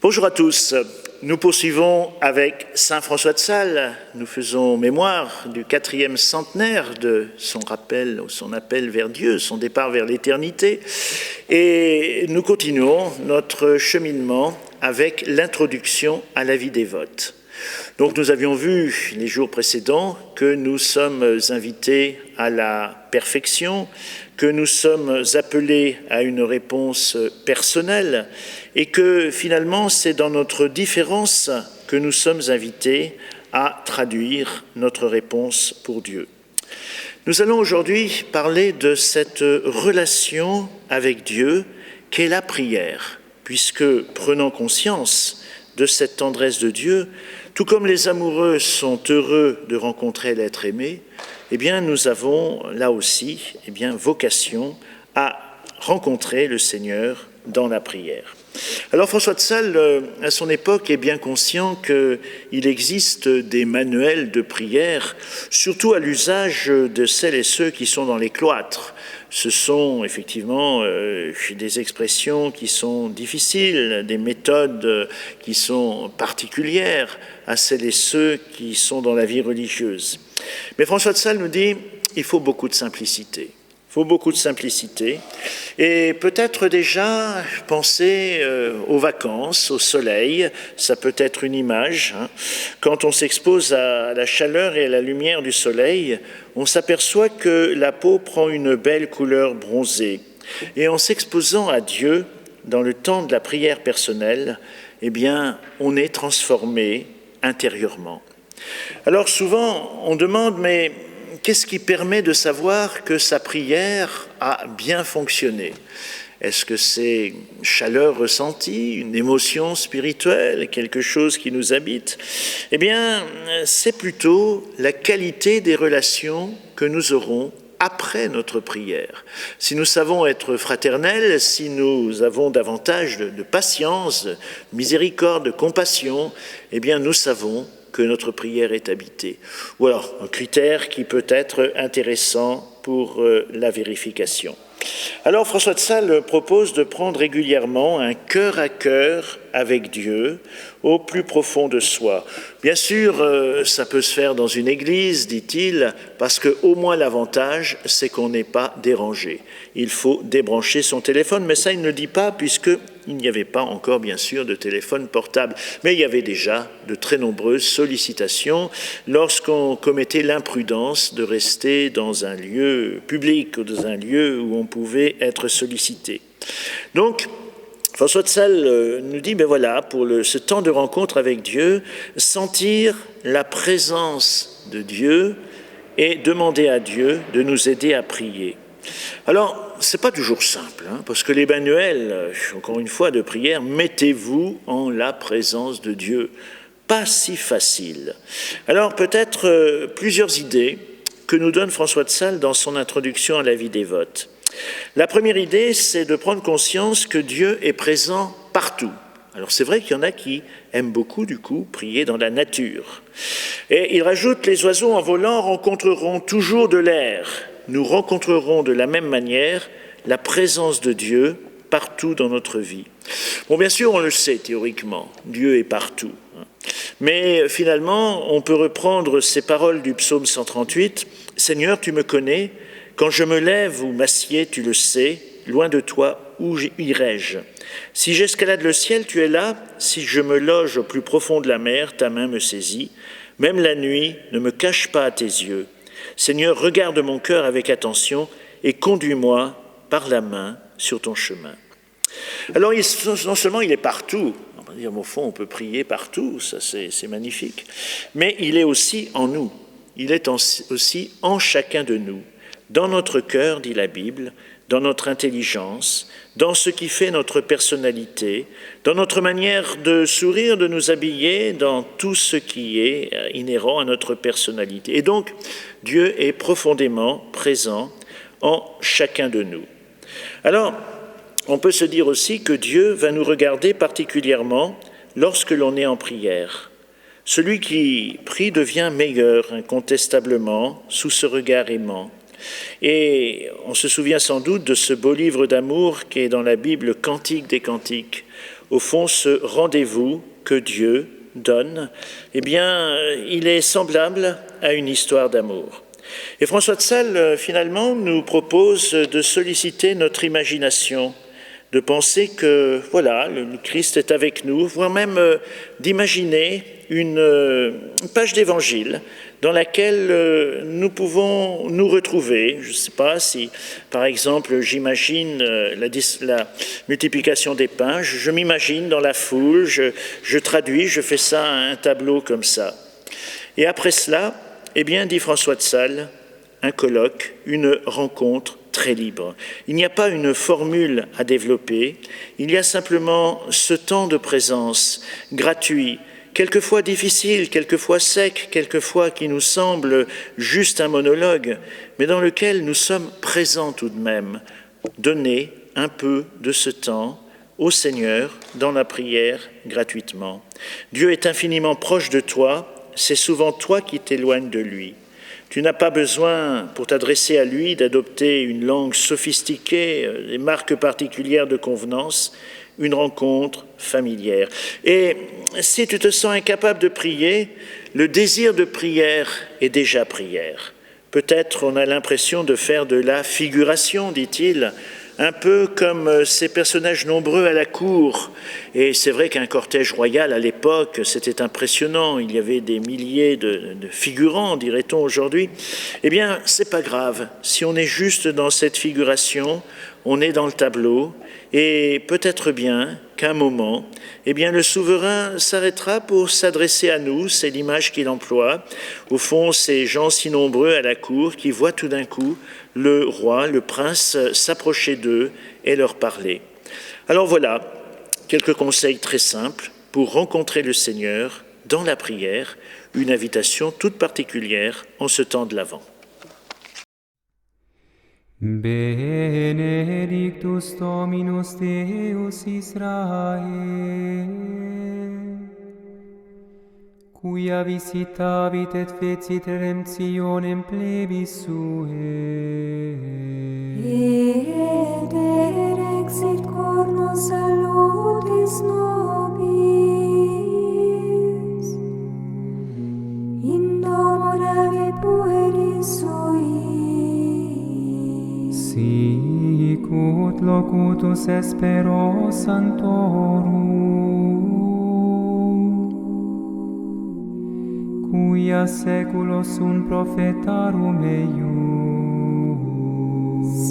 Bonjour à tous. Nous poursuivons avec saint François de Sales. Nous faisons mémoire du 4e centenaire de son rappel, son appel vers Dieu, son départ vers l'éternité. Et nous continuons notre cheminement avec l'introduction à la vie dévote. Donc nous avions vu les jours précédents que nous sommes invités à la perfection, que nous sommes appelés à une réponse personnelle et que finalement c'est dans notre différence que nous sommes invités à traduire notre réponse pour Dieu. Nous allons aujourd'hui parler de cette relation avec Dieu qu'est la prière, puisque prenant conscience de cette tendresse de Dieu, tout comme les amoureux sont heureux de rencontrer l'être aimé, eh bien nous avons là aussi vocation à rencontrer le Seigneur dans la prière. Alors François de Sales, à son époque, est bien conscient qu'il existe des manuels de prière, surtout à l'usage de celles et ceux qui sont dans les cloîtres. Ce sont effectivement des expressions qui sont difficiles, des méthodes qui sont particulières à celles et ceux qui sont dans la vie religieuse. Mais François de Sales nous dit il faut beaucoup de simplicité. Il faut beaucoup de simplicité et peut-être déjà penser aux vacances, au soleil, ça peut être une image. Quand on s'expose à la chaleur et à la lumière du soleil, on s'aperçoit que la peau prend une belle couleur bronzée. Et en s'exposant à Dieu, dans le temps de la prière personnelle, eh bien, on est transformé intérieurement. Alors souvent, on demande, mais qu'est-ce qui permet de savoir que sa prière a bien fonctionné ? Est-ce que c'est une chaleur ressentie, une émotion spirituelle, quelque chose qui nous habite ? Eh bien, c'est plutôt la qualité des relations que nous aurons après notre prière. Si nous savons être fraternels, si nous avons davantage de patience, de miséricorde, de compassion, eh bien nous savons que notre prière est habitée. Ou alors, un critère qui peut être intéressant pour la vérification. Alors, François de Sales propose de prendre régulièrement un cœur à cœur avec Dieu au plus profond de soi. Bien sûr, ça peut se faire dans une église, dit-il, parce qu'au moins l'avantage, c'est qu'on n'est pas dérangé. Il faut débrancher son téléphone, mais ça, il ne le dit pas puisqu'il n'y avait pas encore, bien sûr, de téléphone portable. Mais il y avait déjà de très nombreuses sollicitations lorsqu'on commettait l'imprudence de rester dans un lieu public ou dans un lieu où on pouvait être sollicité. Donc, François de Sales nous dit, pour ce temps de rencontre avec Dieu, sentir la présence de Dieu et demander à Dieu de nous aider à prier. Alors, c'est pas toujours simple, parce que les manuels, encore une fois, de prière, mettez-vous en la présence de Dieu. Pas si facile. Alors, peut-être plusieurs idées que nous donne François de Sales dans son introduction à la vie dévote. La première idée, c'est de prendre conscience que Dieu est présent partout. Alors c'est vrai qu'il y en a qui aiment beaucoup, du coup, prier dans la nature. Et il rajoute, les oiseaux en volant rencontreront toujours de l'air. Nous rencontrerons de la même manière la présence de Dieu partout dans notre vie. Bon, bien sûr, on le sait théoriquement, Dieu est partout. Mais finalement, on peut reprendre ces paroles du psaume 138, « Seigneur, tu me connais, quand je me lève ou m'assieds, tu le sais, loin de toi, où irai-je ? Si j'escalade le ciel, tu es là, si je me loge au plus profond de la mer, ta main me saisit. Même la nuit, ne me cache pas à tes yeux. Seigneur, regarde mon cœur avec attention et conduis-moi par la main sur ton chemin. » Alors, non seulement il est partout, on va dire, au fond, on peut prier partout, ça c'est magnifique, mais il est aussi en nous, il est aussi en chacun de nous. Dans notre cœur, dit la Bible, dans notre intelligence, dans ce qui fait notre personnalité, dans notre manière de sourire, de nous habiller, dans tout ce qui est inhérent à notre personnalité. Et donc, Dieu est profondément présent en chacun de nous. Alors, on peut se dire aussi que Dieu va nous regarder particulièrement lorsque l'on est en prière. Celui qui prie devient meilleur, incontestablement, sous ce regard aimant. Et on se souvient sans doute de ce beau livre d'amour qui est dans la Bible, Cantique des Cantiques, au fond, ce rendez-vous que Dieu donne, eh bien, il est semblable à une histoire d'amour. Et François de Sales, finalement, nous propose de solliciter notre imagination, de penser que, voilà, le Christ est avec nous, voire même d'imaginer une page d'évangile dans laquelle nous pouvons nous retrouver. Je ne sais pas si, par exemple, j'imagine la multiplication des pains, je m'imagine dans la foule, je traduis, je fais ça à un tableau comme ça. Et après cela, eh bien, dit François de Sales, un colloque, une rencontre très libre. Il n'y a pas une formule à développer, il y a simplement ce temps de présence gratuit, quelquefois difficile, quelquefois sec, quelquefois qui nous semble juste un monologue, mais dans lequel nous sommes présents tout de même. Donner un peu de ce temps au Seigneur dans la prière gratuitement. Dieu est infiniment proche de toi, c'est souvent toi qui t'éloignes de lui. Tu n'as pas besoin, pour t'adresser à lui, d'adopter une langue sophistiquée, des marques particulières de convenance, une rencontre familière. Et si tu te sens incapable de prier, le désir de prière est déjà prière. Peut-être on a l'impression de faire de la figuration, dit-il, un peu comme ces personnages nombreux à la cour. Et c'est vrai qu'un cortège royal à l'époque, c'était impressionnant. Il y avait des milliers de figurants, dirait-on aujourd'hui. Eh bien, c'est pas grave. Si on est juste dans cette figuration, on est dans le tableau. Et peut-être bien qu'à un moment, eh bien, le souverain s'arrêtera pour s'adresser à nous, c'est l'image qu'il emploie. Au fond, ces gens si nombreux à la cour qui voient tout d'un coup le roi, le prince s'approcher d'eux et leur parler. Alors voilà, quelques conseils très simples pour rencontrer le Seigneur dans la prière, une invitation toute particulière en ce temps de l'Avent. Benedictus Dominus Deus Israel, quia visitavit et fecit redemptionem plebis suae. Et derexit corno salutis nobis, in domo David pueris sui. Sic ut locutus espero sanctorum, quia seculos sunt prophetarum eius.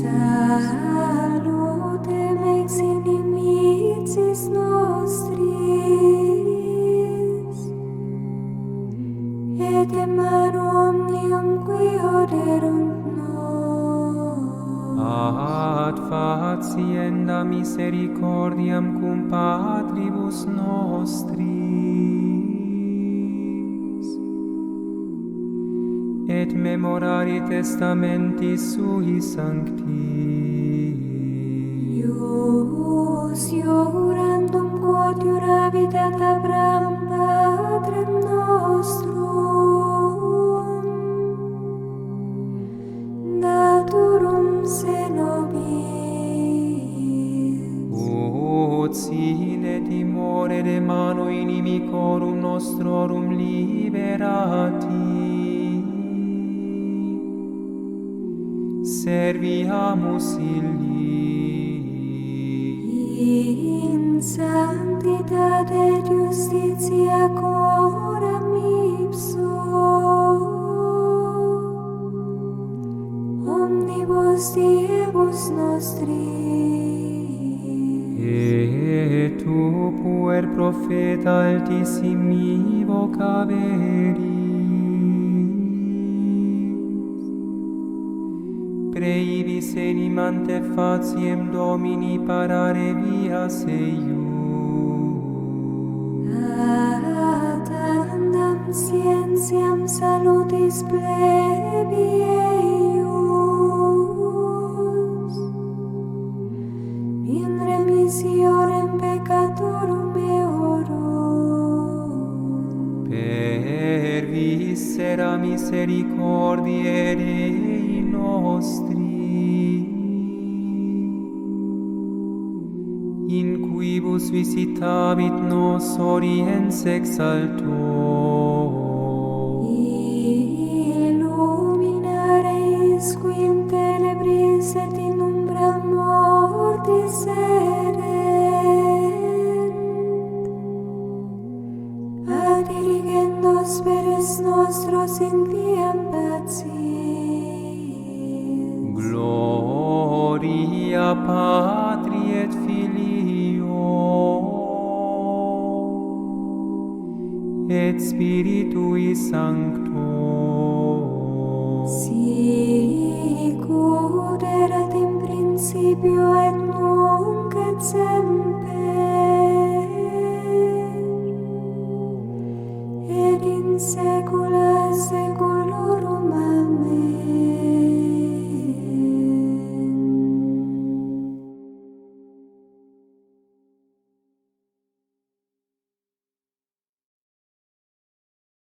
Salutem ex inimicis nostris, et emanu omnium qui oderunt nos. Ad facienda misericordiam cum patribus nostris, et memorari testamenti sui sancti. Ius iurandum quod iuravit ad Abraham patrem nostrum, naturum se nobis. Ut sine timore de mano inimicorum nostrorum liberati, serviamus illi. In sanctitate et justitia coram ipso, omnibus diebus nostris. Et tu puer profeta altissimi vocaveris, preivis enimante faciem Domini parare vias eius. Attendam scientiam salutis plebi eius, in remissionem peccatorum eorum. Per viscera misericordiae Dei nostri, in quibus visitavit nos oriens exalto. Illuminare qui in tenebris et in umbra mortis erent, ad dirigendos peres nostros in viam pacis. Gloria Patri et Filio et Spiritui Sancto. Sicut erat in principio et nunc et semper, et in saecula saeculorum. Amen.